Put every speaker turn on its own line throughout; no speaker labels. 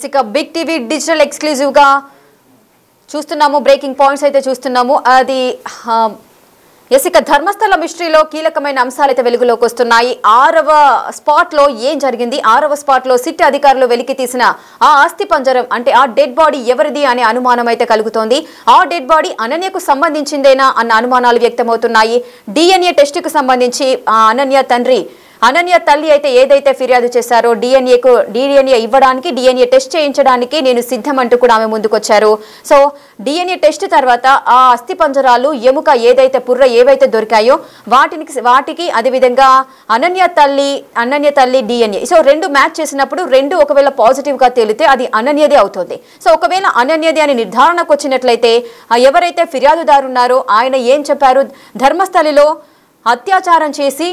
ఇక big TV digital exclusive గా చూస్తున్నాము. బ్రేకింగ్ పాయింట్స్ అయితే చూస్తున్నాము. అది ఇక ధర్మస్థల మిస్టరీలో కీలకమైన అంశాలు అయితే వెలుగులోకి వస్తున్నాయి. 6వ స్పాట్ లో ఏం జరిగింది, 6వ స్పాట్ లో సిట్ అధికారులు వెలికి తీసిన ఆ అస్థి పంజరం అంటే ఆ డెడ్ బాడీ ఎవరిది అనే అనుమానం అయితే కలుగుతోంది. ఆ డెడ్ బాడీ అనన్యకు సంబంధించిందేనా అన్న అనుమానాలు వ్యక్తమవుతున్నాయి. డిఎన్ఏ టెస్ట్ కు సంబంధించి అనన్య తల్లి అయితే ఏదైతే ఫిర్యాదు చేశారో డిఎన్ఏ ఇవ్వడానికి, డిఎన్ఏ టెస్ట్ చేయించడానికి నేను సిద్ధం అంటూ కూడా ఆమె ముందుకొచ్చారు. సో డిఎన్ఏ టెస్ట్ తర్వాత ఆ అస్థి పంజరాలు, ఎముక ఏదైతే ఏవైతే దొరికాయో వాటికి అదేవిధంగా అనన్య తల్లి డిఎన్ఏ సో రెండు మ్యాచ్ చేసినప్పుడు రెండు ఒకవేళ పాజిటివ్ గా తేలితే అది అనన్యదే అవుతుంది. సో ఒకవేళ అనన్యదే అని నిర్ధారణకు వచ్చినట్లయితే ఎవరైతే ఫిర్యాదుదారు ఉన్నారో ఆయన ఏం చెప్పారు, ధర్మస్థలిలో అత్యాచారం చేసి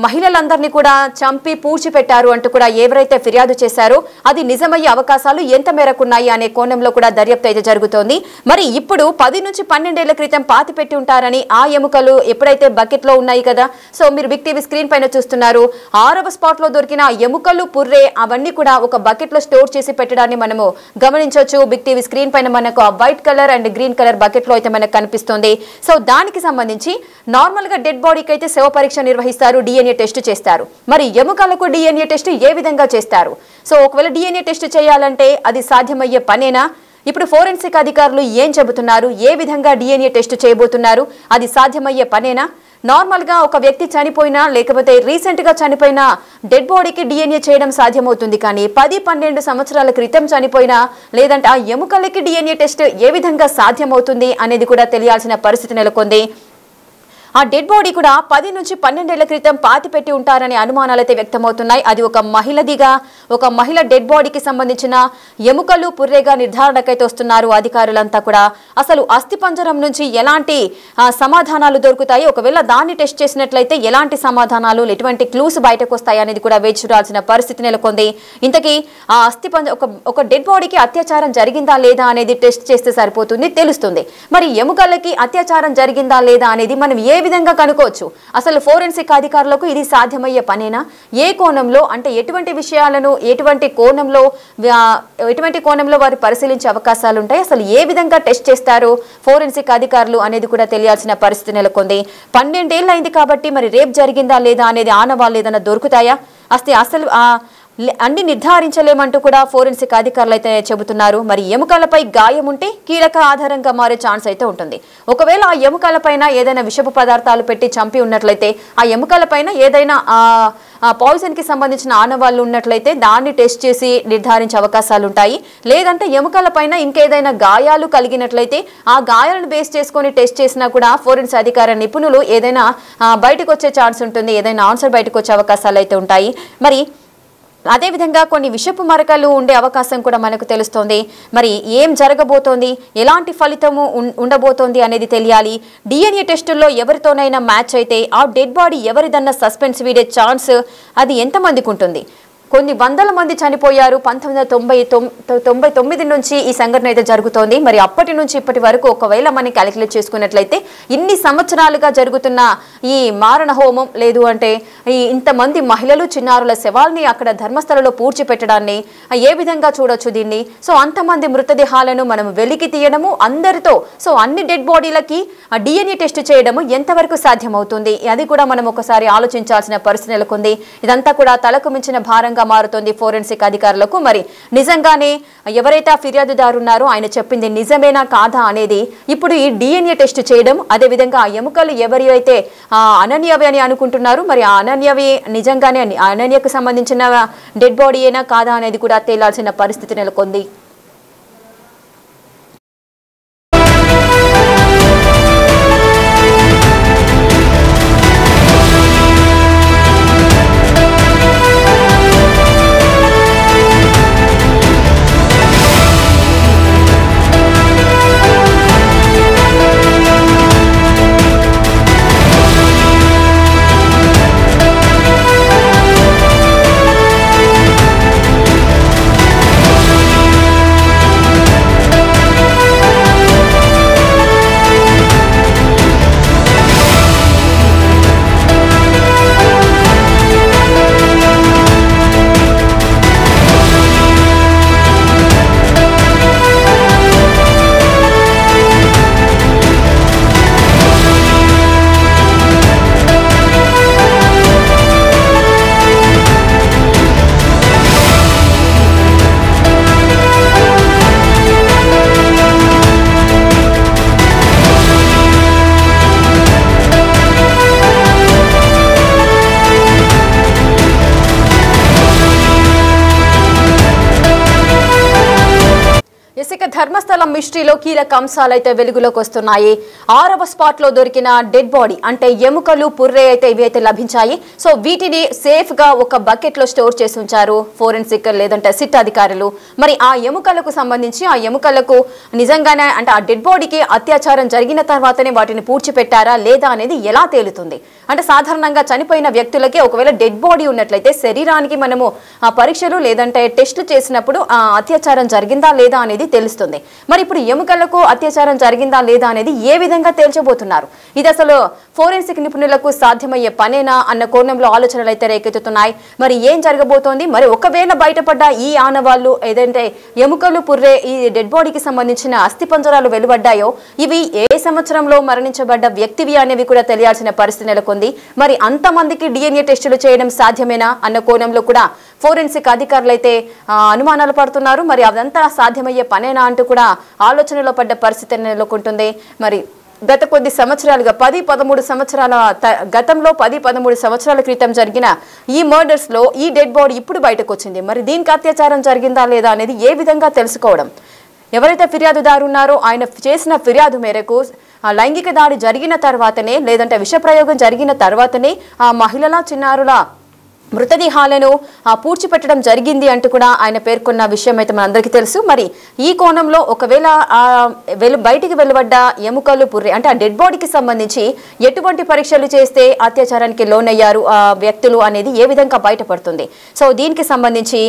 మహిళలందరినీ కూడా చంపి పూడ్చిపెట్టారు అంటూ కూడా ఎవరైతే ఫిర్యాదు చేశారో అది నిజమయ్యే అవకాశాలు ఎంత మేరకు ఉన్నాయి అనే కోణంలో కూడా దర్యాప్తు అయితే జరుగుతోంది. మరి ఇప్పుడు 10 నుంచి 12 ఏళ్ల క్రితం పాతిపెట్టి ఉంటారని ఆ ఎముకలు ఎప్పుడైతే బకెట్ లో ఉన్నాయి కదా, సో మీరు బిగ్ టీవీ స్క్రీన్ పైన చూస్తున్నారు. 6వ స్పాట్ లో దొరికిన ఎముకలు, పుర్రే అవన్నీ కూడా ఒక బకెట్ లో స్టోర్ చేసి పెట్టడాన్ని మనము గమనించవచ్చు. బిగ్ టీవీ స్క్రీన్ పైన మనకు white colour and green colour bucket లో అయితే మనకు కనిపిస్తుంది. సో దానికి సంబంధించి నార్మల్ గా డెడ్ బాడీకి అయితే శవ పరీక్ష నిర్వహిస్తారు, డిఎన్ఏ టెస్ట్ చేస్తారు. మరి ఎముకలకు డిఎన్ఏ టెస్ట్ ఏ విధంగా చేస్తారు? సో ఒకవేళ డిఎన్ఏ టెస్ట్ చేయాలంటే అది సాధ్యమయ్యే పనేనా? ఇప్పుడు ఫోరెన్సిక్ అధికారులు ఏం చెబుతున్నారు, ఏ విధంగా డిఎన్ఏ టెస్ట్ చేయబోతున్నారు, అది సాధ్యమయ్యే పనేనా? నార్మల్ గా ఒక వ్యక్తి చనిపోయినా లేకపోతే రీసెంట్ గా చనిపోయిన డెడ్ బాడీకి డిఎన్ఏ చేయడం సాధ్యమవుతుంది, కానీ 10-12 సంవత్సరాల క్రితం చనిపోయినా లేదంటే ఆ ఎముకలకి డిఎన్ఏ టెస్ట్ ఏ విధంగా సాధ్యమవుతుంది అనేది కూడా తెలియాల్సిన పరిస్థితి నెలకొంది. ఆ డెడ్ బాడీ కూడా 10 నుంచి 12 ఏళ్ల క్రితం పాతిపెట్టి ఉంటారనే అనుమానాలు అయితే వ్యక్తమవుతున్నాయి. అది ఒక మహిళ డెడ్ బాడీకి సంబంధించిన ఎముకలు, పుర్రెగా నిర్ధారణకైతే వస్తున్నారు అధికారులంతా కూడా. అసలు అస్థిపంజరం నుంచి ఎలాంటి సమాధానాలు దొరుకుతాయి, ఒకవేళ దాన్ని టెస్ట్ చేసినట్లయితే ఎలాంటి సమాధానాలు, ఎటువంటి క్లూస్ బయటకు వస్తాయి అనేది కూడా వేచి చూడాల్సిన పరిస్థితి నెలకొంది. ఇంతకీ ఆ ఒక డెడ్ బాడీకి అత్యాచారం జరిగిందా లేదా అనేది టెస్ట్ చేస్తే సరిపోతుంది, తెలుస్తుంది. మరి ఎముకలకి అత్యాచారం జరిగిందా లేదా అనేది మనం ఏ విధంగా కనుకోవచ్చు? అసలు ఫోరెన్సిక్ అధికారులకు ఇది సాధ్యమయ్యే పనేనా? ఏ కోణంలో అంటే ఎటువంటి విషయాలను ఎటువంటి కోణంలో వారు పరిశీలించే అవకాశాలు ఉంటాయి, అసలు ఏ విధంగా టెస్ట్ చేస్తారు ఫోరెన్సిక్ అధికారులు అనేది కూడా తెలియాల్సిన పరిస్థితి నెలకొంది. 12 ఏళ్ళు అయింది కాబట్టి మరి రేప్ జరిగిందా లేదా అనేది ఆనవాళ్ళు ఏదైనా దొరుకుతాయా? అసలు అన్ని నిర్ధారించలేమంటూ కూడా ఫోరెన్సిక్ అధికారులు అయితే చెబుతున్నారు. మరి ఎముకలపై గాయం ఉంటే కీలక ఆధారంగా మారే ఛాన్స్ అయితే ఉంటుంది. ఒకవేళ ఆ ఎముకలపైన ఏదైనా విషపు పదార్థాలు పెట్టి చంపి ఉన్నట్లయితే, ఆ ఎముకలపైన ఏదైనా పాయిజన్ కి సంబంధించిన ఆనవాళ్లు ఉన్నట్లయితే దాన్ని టెస్ట్ చేసి నిర్ధారించే అవకాశాలు ఉంటాయి. లేదంటే ఎముకలపైన ఇంకేదైనా గాయాలు కలిగినట్లయితే ఆ గాయాలను బేస్ చేసుకొని టెస్ట్ చేసినా కూడా ఫోరెన్సిక్ అధికార నిపుణులు ఏదైనా బయటకు వచ్చే ఛాన్స్ ఉంటుంది, ఏదైనా ఆన్సర్ బయటకు వచ్చే అవకాశాలు అయితే ఉంటాయి. మరి అదేవిధంగా కొన్ని విషపు మరకలు ఉండే అవకాశం కూడా మనకు తెలుస్తోంది. మరి ఏం జరగబోతోంది, ఎలాంటి ఫలితము ఉండబోతోంది అనేది తెలియాలి. డిఎన్ఏ టెస్టుల్లో ఎవరితోనైనా మ్యాచ్ అయితే ఆ డెడ్ బాడీ ఎవరిదన్న సస్పెన్స్ వీడే ఛాన్స్ అది ఎంతమందికి ఉంటుంది? కొన్ని వందల మంది చనిపోయారు 1999 నుంచి ఈ సంఘటన అయితే జరుగుతోంది. మరి అప్పటి నుంచి ఇప్పటి వరకు ఒకవేళ మనం క్యాలిక్యులేట్ చేసుకున్నట్లయితే ఇన్ని సంవత్సరాలుగా జరుగుతున్న ఈ మారణ హోమం, లేదు అంటే ఇంతమంది మహిళలు, చిన్నారుల శవాల్ని అక్కడ ధర్మస్థలలో పూడ్చిపెట్టడాన్ని ఏ విధంగా చూడొచ్చు దీన్ని? సో అంతమంది మృతదేహాలను మనం వెలికి తీయడము, అందరితో సో అన్ని డెడ్ బాడీలకి డిఎన్ఏ టెస్ట్ చేయడము ఎంతవరకు సాధ్యమవుతుంది? అది కూడా మనం ఒకసారి ఆలోచించాల్సిన పరిస్థితి నెలకొంది. ఇదంతా కూడా తలకు మించిన భారంగా మారుతోంది ఫోరెన్సిక్ అధికారులకు. మరి నిజంగానే ఎవరైతే ఆ ఫిర్యాదుదారు ఉన్నారో ఆయన చెప్పింది నిజమేనా కాదా అనేది ఇప్పుడు ఈ డిఎన్ఏ టెస్ట్ చేయడం, అదేవిధంగా ఆ ఎముకలు ఎవరైతే అనన్యవి అని అనుకుంటున్నారు, మరి ఆ అనన్యవి నిజంగానే అనన్యకు సంబంధించిన డెడ్ బాడీ ఏనా కాదా అనేది కూడా తేలాల్సిన పరిస్థితి నెలకొంది. ధర్మస్థలం మిస్టరీలో కీలక అంశాలైతే వెలుగులోకి వస్తున్నాయి. 6వ స్పాట్ లో దొరికిన డెడ్ బాడీ అంటే ఎముకలు పుర్రె అయితే ఇవి అయితే లభించాయి. సో వీటిని సేఫ్ గా ఒక బకెట్ లో స్టోర్ చేసి ఉంచారు ఫోరెన్సిక్ లేదంటే సిట్ అధికారులు. మరి ఆ ఎముకలకు సంబంధించి ఆ ఎముకలకు నిజంగానే అంటే ఆ డెడ్ బాడీకి అత్యాచారం జరిగిన తర్వాతనే వాటిని పూడ్చిపెట్టారా లేదా అనేది ఎలా తేలుతుంది? అంటే సాధారణంగా చనిపోయిన వ్యక్తులకి ఒకవేళ డెడ్ బాడీ ఉన్నట్లయితే శరీరానికి మనము ఆ పరీక్షలు లేదంటే టెస్టులు చేసినప్పుడు ఆ అత్యాచారం జరిగిందా లేదా అనేది తెలుస్తుంది. మరి ఇప్పుడు ఎముకలకు అత్యాచారం జరిగిందా లేదా అనేది ఏ విధంగా తేల్చబోతున్నారు? ఇది అసలు ఫోరెన్సిక్ నిపుణులకు సాధ్యమయ్యే పనేనా అన్న కోణంలో ఆలోచనలు అయితే రేకెత్తుతున్నాయి. మరి ఏం జరగబోతోంది? మరి ఒకవేళ బయటపడ్డ ఈ ఆనవాళ్లు ఏదంటే ఎముకలు పుర్రె ఈ డెడ్ బాడీకి సంబంధించిన అస్థిపంజరాలు వెలువడ్డాయో ఇవి ఏ సంవత్సరంలో మరణించబడ్డ వ్యక్తివి అనేవి కూడా తెలియాల్సిన పరిస్థితి నెలకొంది. మరి అంతమందికి డిఎన్ఏ టెస్టులు చేయడం సాధ్యమేనా అన్న కోణంలో కూడా ఫోరెన్సిక్ అధికారులు అయితే అనుమానాలు పడుతున్నారు. మరి అదంతా సాధ్యమయ్యే పనేనా అంటూ కూడా ఆలోచనలో పడ్డ పరిస్థితి నెలకొంటుంది. మరి గత కొద్ది సంవత్సరాలుగా 10-13 సంవత్సరాల గతంలో 10-13 సంవత్సరాల క్రితం జరిగిన ఈ మర్డర్స్ లో ఈ డెడ్ బాడీ ఇప్పుడు బయటకు వచ్చింది. మరి దీనికి అత్యాచారం జరిగిందా లేదా అనేది ఏ విధంగా తెలుసుకోవడం? ఎవరైతే ఫిర్యాదుదారు ఉన్నారో ఆయన చేసిన ఫిర్యాదు మేరకు లైంగిక దాడి జరిగిన తర్వాతనే లేదంటే విషప్రయోగం జరిగిన తర్వాతనే ఆ మహిళల చిన్నారుల మృతదేహాలను పూడ్చిపెట్టడం జరిగింది అంటూ కూడా ఆయన పేర్కొన్న విషయం అయితే మనందరికీ తెలుసు. మరి ఈ కోణంలో ఒకవేళ బయటికి వెలువడ్డ ఎముకలు పుర్రె అంటే ఆ డెడ్ బాడీకి సంబంధించి ఎటువంటి పరీక్షలు చేస్తే అత్యాచారానికి లోనయ్యారు ఆ వ్యక్తులు అనేది ఏ విధంగా బయటపడుతుంది? సో దీనికి సంబంధించి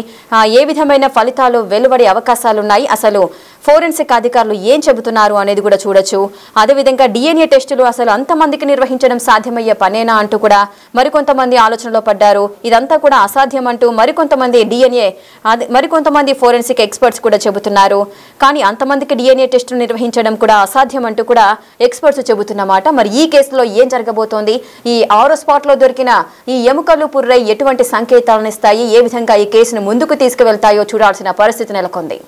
ఏ విధమైన ఫలితాలు వెలువడే అవకాశాలు ఉన్నాయి? అసలు ఫోరెన్సిక్ అధికారులు ఏం చెబుతున్నారు అనేది కూడా చూడొచ్చు. అదేవిధంగా డిఎన్ఏ టెస్టులు అసలు అంతమందికి నిర్వహించడం సాధ్యమయ్యే పనేనా అంటూ కూడా మరికొంతమంది ఆలోచనలో పడ్డారు. ఇదంతా కూడా అసాధ్యం అంటూ మరికొంతమంది ఫోరెన్సిక్ ఎక్స్పర్ట్స్ కూడా చెబుతున్నారు. కానీ అంతమందికి డిఎన్ఏ టెస్టులు నిర్వహించడం కూడా అసాధ్యం అంటూ కూడా ఎక్స్పర్ట్స్ చెబుతున్నమాట. మరి ఈ కేసులో ఏం జరగబోతోంది? ఈ 6వ స్పాట్ లో దొరికిన ఈ ఎముకలు పుర్రె ఎటువంటి సంకేతాలను ఇస్తాయి? ఏ విధంగా ఈ కేసును ముందుకు తీసుకువెళ్తాయో చూడాల్సిన పరిస్థితి నెలకొంది.